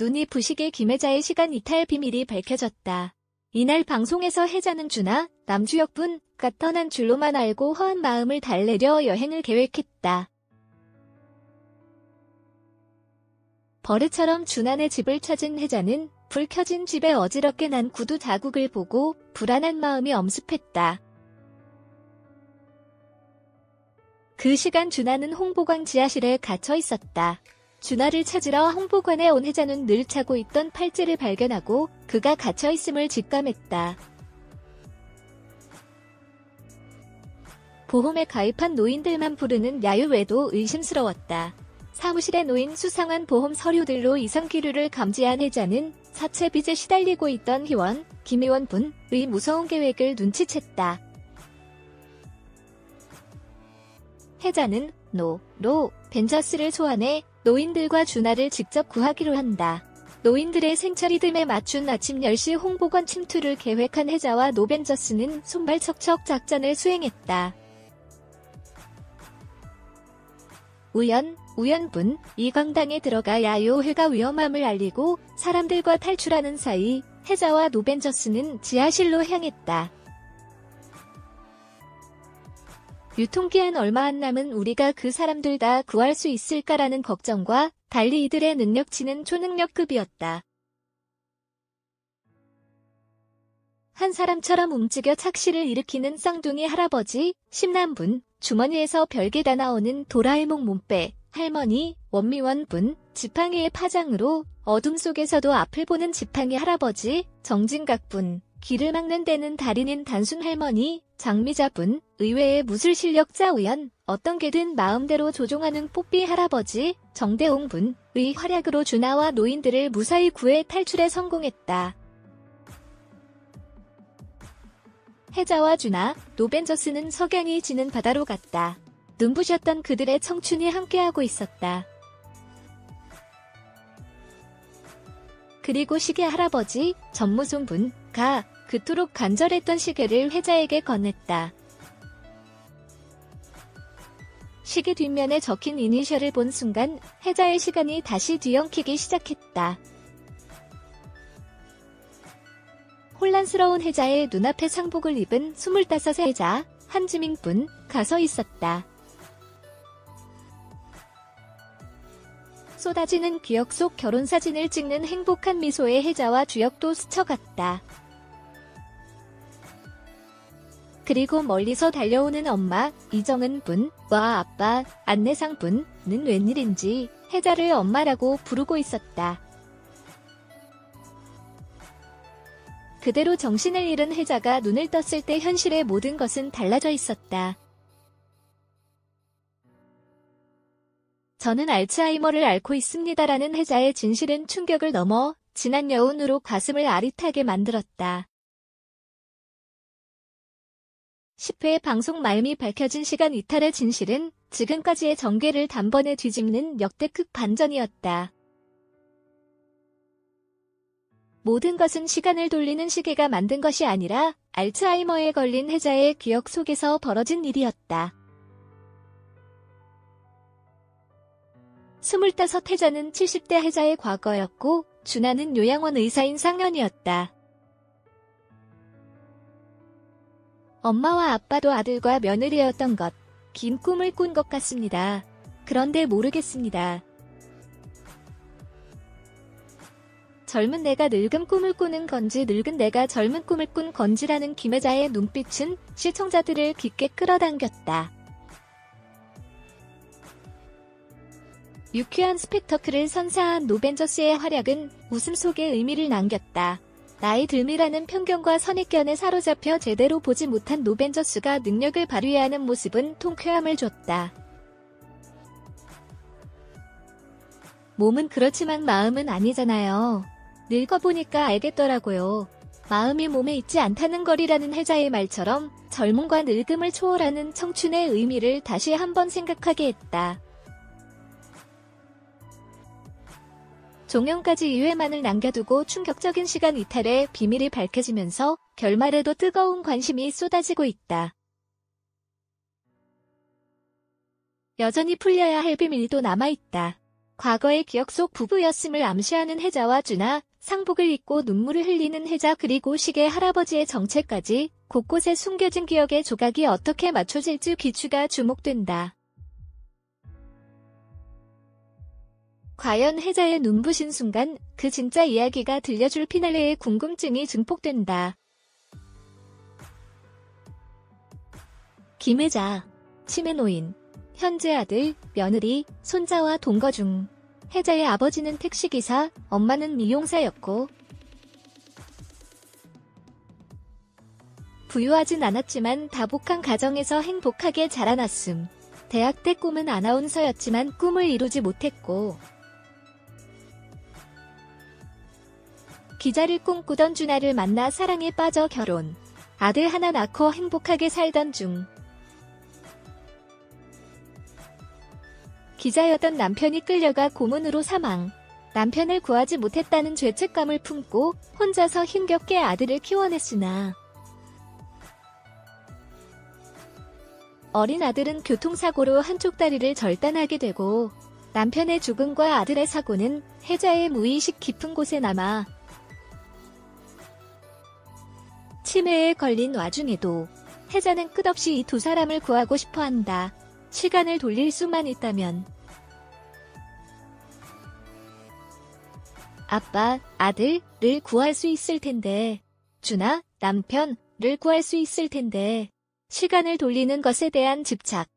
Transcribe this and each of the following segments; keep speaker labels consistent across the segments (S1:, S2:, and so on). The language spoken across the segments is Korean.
S1: 눈이 부시게 김혜자의 시간 이탈 비밀이 밝혀졌다. 이날 방송에서 혜자는 준하, 남주혁분과 떠난 줄로만 알고 허한 마음을 달래려 여행을 계획했다. 버릇처럼 준하네 집을 찾은 혜자는 불 켜진 집에 어지럽게 난 구두 자국을 보고 불안한 마음이 엄습했다. 그 시간 준하는 홍보관 지하실에 갇혀 있었다. 준하를 찾으러 홍보관에 온 혜자는 늘 차고 있던 팔찌를 발견하고 그가 갇혀있음을 직감했다. 보험에 가입한 노인들만 부르는 야유 외도 의심스러웠다. 사무실에 놓인 수상한 보험 서류들로 이상 기류를 감지한 혜자는 사채 빚에 시달리고 있던 희원, 김희원 분의 무서운 계획을 눈치챘다. 혜자는 벤저스를 소환해 노인들과 준하를 직접 구하기로 한다. 노인들의 생차 리듬에 맞춘 아침 10시 홍보관 침투를 계획한 혜자와 노벤저스는 손발 척척 작전을 수행했다. 우연분, 이 강당에 들어가 야유회가 위험함을 알리고 사람들과 탈출하는 사이 혜자와 노벤저스는 지하실로 향했다. 유통기한 얼마 안 남은 우리가 그 사람들 다 구할 수 있을까라는 걱정과 달리 이들의 능력치는 초능력급이었다. 한 사람처럼 움직여 착시를 일으키는 쌍둥이 할아버지, 심남분, 주머니에서 별게 다 나오는 도라에몽 몸빼, 할머니, 원미원분, 지팡이의 파장으로 어둠 속에서도 앞을 보는 지팡이 할아버지, 정진각분, 길을 막는 데는 달인인 단순 할머니, 장미자분, 의외의 무술 실력자 우연, 어떤 게든 마음대로 조종하는 뽀삐 할아버지, 정대홍분의 활약으로 준하와 노인들을 무사히 구해 탈출에 성공했다. 혜자와 준하, 노벤저스는 석양이 지는 바다로 갔다. 눈부셨던 그들의 청춘이 함께하고 있었다. 그리고 시계 할아버지, 전무송분가 그토록 간절했던 시계를 혜자에게 건넸다. 시계 뒷면에 적힌 이니셜을 본 순간 혜자의 시간이 다시 뒤엉키기 시작했다. 혼란스러운 혜자의 눈앞에 상복을 입은 25의 혜자, 한지민분가 서 있었다. 쏟아지는 기억 속 결혼사진을 찍는 행복한 미소의 혜자와 주혁도 스쳐갔다. 그리고 멀리서 달려오는 엄마, 이정은분과 아빠, 안내상분은 웬일인지 혜자를 엄마라고 부르고 있었다. 그대로 정신을 잃은 혜자가 눈을 떴을 때 현실의 모든 것은 달라져 있었다. 저는 알츠하이머를 앓고 있습니다라는 혜자의 진실은 충격을 넘어 진한 여운으로 가슴을 아릿하게 만들었다. 10회 방송 말미 밝혀진 시간 이탈의 진실은 지금까지의 전개를 단번에 뒤집는 역대급 반전이었다. 모든 것은 시간을 돌리는 시계가 만든 것이 아니라 알츠하이머에 걸린 혜자의 기억 속에서 벌어진 일이었다. 25 혜자는 70대 혜자의 과거였고 준하는 요양원 의사인 상년이었다. 엄마와 아빠도 아들과 며느리였던 것, 긴 꿈을 꾼 것 같습니다. 그런데 모르겠습니다. 젊은 내가 늙은 꿈을 꾸는 건지 늙은 내가 젊은 꿈을 꾼 건지라는 김혜자의 눈빛은 시청자들을 깊게 끌어당겼다. 유쾌한 스펙터클을 선사한 노벤저스의 활약은 웃음 속에 의미를 남겼다. 나이 듦이라는 편견과 선입견에 사로잡혀 제대로 보지 못한 노벤저스가 능력을 발휘하는 모습은 통쾌함을 줬다. 몸은 그렇지만 마음은 아니잖아요. 늙어보니까 알겠더라고요. 마음이 몸에 있지 않다는 거리라는 혜자의 말처럼 젊음과 늙음을 초월하는 청춘의 의미를 다시 한번 생각하게 했다. 종영까지 2회만을 남겨두고 충격적인 시간 이탈의 비밀이 밝혀지면서 결말에도 뜨거운 관심이 쏟아지고 있다. 여전히 풀려야 할 비밀도 남아있다. 과거의 기억 속 부부였음을 암시하는 혜자와 준하, 상복을 입고 눈물을 흘리는 혜자 그리고 시계 할아버지의 정체까지 곳곳에 숨겨진 기억의 조각이 어떻게 맞춰질지 귀추가 주목된다. 과연 혜자의 눈부신 순간 그 진짜 이야기가 들려줄 피날레의 궁금증이 증폭된다. 김혜자, 치매 노인, 현재 아들, 며느리, 손자와 동거 중. 혜자의 아버지는 택시기사, 엄마는 미용사였고 부유하진 않았지만 다복한 가정에서 행복하게 자라났음. 대학 때 꿈은 아나운서였지만 꿈을 이루지 못했고 기자를 꿈꾸던 준하를 만나 사랑에 빠져 결혼. 아들 하나 낳고 행복하게 살던 중. 기자였던 남편이 끌려가 고문으로 사망. 남편을 구하지 못했다는 죄책감을 품고 혼자서 힘겹게 아들을 키워냈으나 어린 아들은 교통사고로 한쪽 다리를 절단하게 되고 남편의 죽음과 아들의 사고는 혜자의 무의식 깊은 곳에 남아 치매에 걸린 와중에도 혜자는 끝없이 이 두 사람을 구하고 싶어한다. 시간을 돌릴 수만 있다면. 아빠, 아들을 구할 수 있을 텐데. 준하, 남편을 구할 수 있을 텐데. 시간을 돌리는 것에 대한 집착.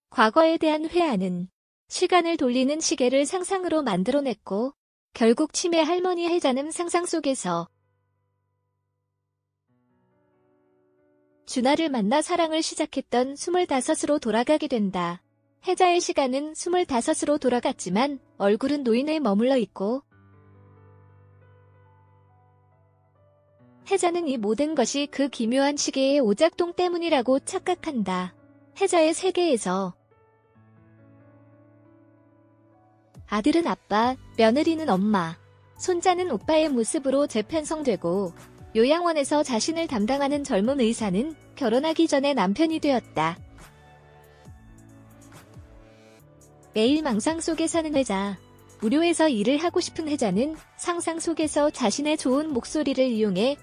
S1: 과거에 대한 회한은 시간을 돌리는 시계를 상상으로 만들어냈고 결국 치매 할머니 혜자는 상상 속에서 준하를 만나 사랑을 시작했던 25으로 돌아가게 된다. 혜자의 시간은 25으로 돌아갔지만 얼굴은 노인에 머물러 있고 혜자는 이 모든 것이 그 기묘한 시계의 오작동 때문이라고 착각한다. 혜자의 세계에서 아들은 아빠, 며느리는 엄마, 손자는 오빠의 모습으로 재편성되고 요양원에서 자신을 담당하는 젊은 의사는 결혼하기 전에 남편이 되었다. 매일 망상 속에 사는 혜자. 무료에서 일을 하고 싶은 혜자는 상상 속에서 자신의 좋은 목소리를 이용해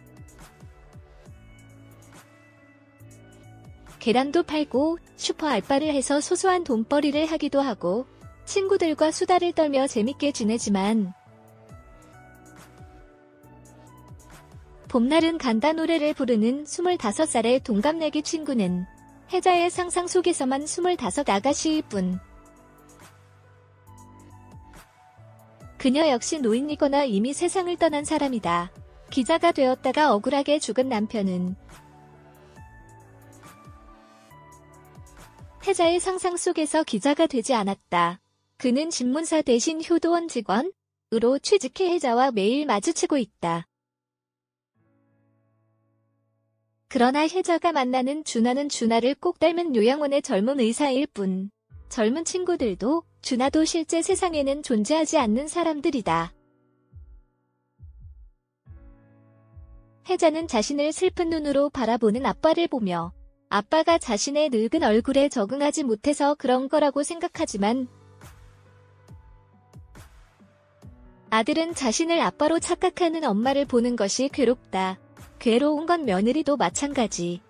S1: 계란도 팔고 슈퍼 알바를 해서 소소한 돈벌이를 하기도 하고 친구들과 수다를 떨며 재밌게 지내지만 봄날은 간다 노래를 부르는 25살의 동갑내기 친구는 혜자의 상상 속에서만 25 아가씨일 뿐. 그녀 역시 노인이거나 이미 세상을 떠난 사람이다. 기자가 되었다가 억울하게 죽은 남편은 혜자의 상상 속에서 기자가 되지 않았다. 그는 신문사 대신 효도원 직원으로 취직해 혜자와 매일 마주치고 있다. 그러나 혜자가 만나는 준하는 준하를 꼭 닮은 요양원의 젊은 의사일 뿐. 젊은 친구들도 준하도 실제 세상에는 존재하지 않는 사람들이다. 혜자는 자신을 슬픈 눈으로 바라보는 아빠를 보며 아빠가 자신의 늙은 얼굴에 적응하지 못해서 그런 거라고 생각하지만 아들은 자신을 아빠로 착각하는 엄마를 보는 것이 괴롭다. 괴로운 건 며느리도 마찬가지.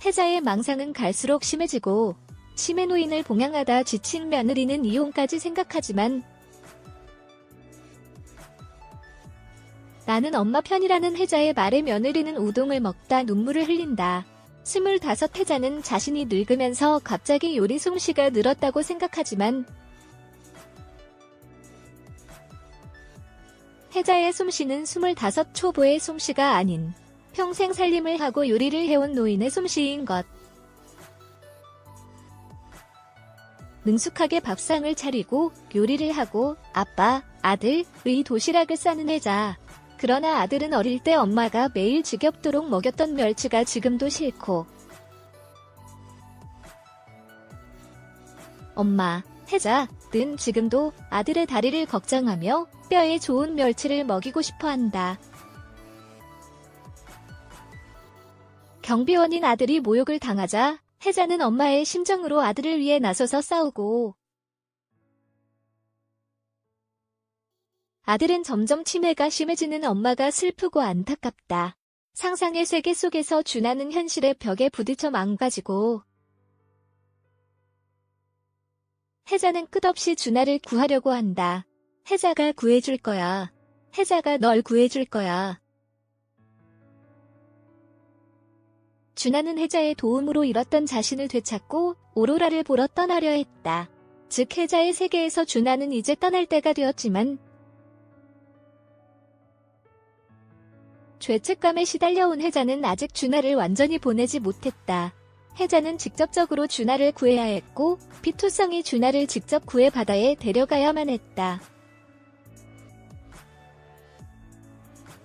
S1: 혜자의 망상은 갈수록 심해지고 치매 노인을 봉양하다 지친 며느리는 이혼까지 생각하지만 나는 엄마 편이라는 혜자의 말에 며느리는 우동을 먹다 눈물을 흘린다. 25 혜자는 자신이 늙으면서 갑자기 요리 솜씨가 늘었다고 생각하지만 혜자의 솜씨는 25 초보의 솜씨가 아닌 평생 살림을 하고 요리를 해온 노인의 솜씨인 것. 능숙하게 밥상을 차리고 요리를 하고 아빠, 아들의 도시락을 싸는 혜자. 그러나 아들은 어릴 때 엄마가 매일 지겹도록 먹였던 멸치가 지금도 싫고 엄마, 혜자는 지금도 아들의 다리를 걱정하며 뼈에 좋은 멸치를 먹이고 싶어한다. 경비원인 아들이 모욕을 당하자 혜자는 엄마의 심정으로 아들을 위해 나서서 싸우고 아들은 점점 치매가 심해지는 엄마가 슬프고 안타깝다. 상상의 세계 속에서 준하는 현실의 벽에 부딪혀 망가지고 혜자는 끝없이 준하를 구하려고 한다. 혜자가 구해줄 거야. 혜자가 널 구해줄 거야. 준하는 혜자의 도움으로 잃었던 자신을 되찾고 오로라를 보러 떠나려 했다. 즉 혜자의 세계에서 준하는 이제 떠날 때가 되었지만 죄책감에 시달려온 혜자는 아직 준하를 완전히 보내지 못했다. 혜자는 직접적으로 준하를 구해야 했고 피투성이 준하를 직접 구해 바다에 데려가야만 했다.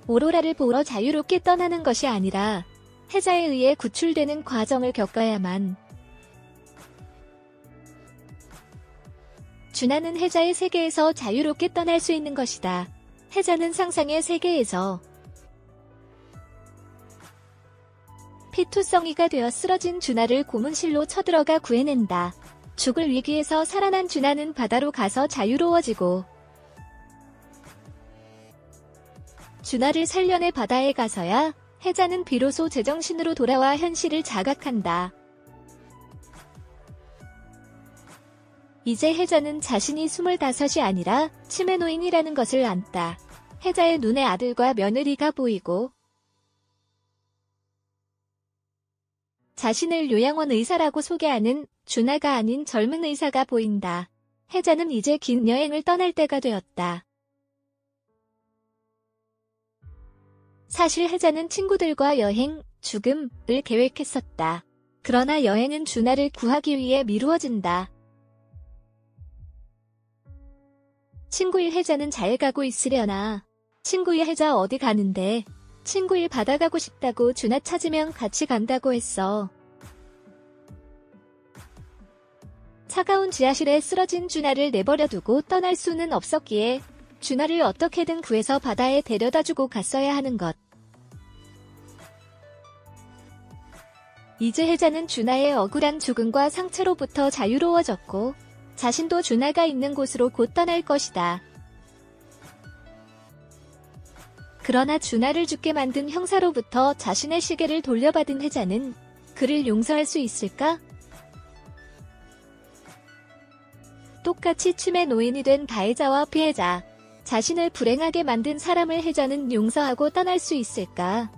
S1: 오로라를 보러 자유롭게 떠나는 것이 아니라 혜자에 의해 구출되는 과정을 겪어야만. 준하는 혜자의 세계에서 자유롭게 떠날 수 있는 것이다. 혜자는 상상의 세계에서 피투성이가 되어 쓰러진 준하를 고문실로 쳐들어가 구해낸다. 죽을 위기에서 살아난 준하는 바다로 가서 자유로워지고 준하를 살려내 바다에 가서야 혜자는 비로소 제정신으로 돌아와 현실을 자각한다. 이제 혜자는 자신이 25이 아니라 치매 노인이라는 것을 안다. 혜자의 눈에 아들과 며느리가 보이고 자신을 요양원 의사라고 소개하는 준하가 아닌 젊은 의사가 보인다. 혜자는 이제 긴 여행을 떠날 때가 되었다. 사실 혜자는 친구들과 여행, 죽음을 계획했었다. 그러나 여행은 준하를 구하기 위해 미루어진다. 친구일 혜자는 잘 가고 있으려나. 친구일 혜자 어디 가는데. 친구일 바다 가고 싶다고 준하 찾으면 같이 간다고 했어. 차가운 지하실에 쓰러진 준하를 내버려두고 떠날 수는 없었기에 준하를 어떻게든 구해서 바다에 데려다주고 갔어야 하는 것. 이제 혜자는 준하의 억울한 죽음과 상처로부터 자유로워졌고 자신도 준하가 있는 곳으로 곧 떠날 것이다. 그러나 준하를 죽게 만든 형사로부터 자신의 시계를 돌려받은 혜자는 그를 용서할 수 있을까? 똑같이 치매 노인이 된 가해자와 피해자, 자신을 불행하게 만든 사람을 혜자는 용서하고 떠날 수 있을까?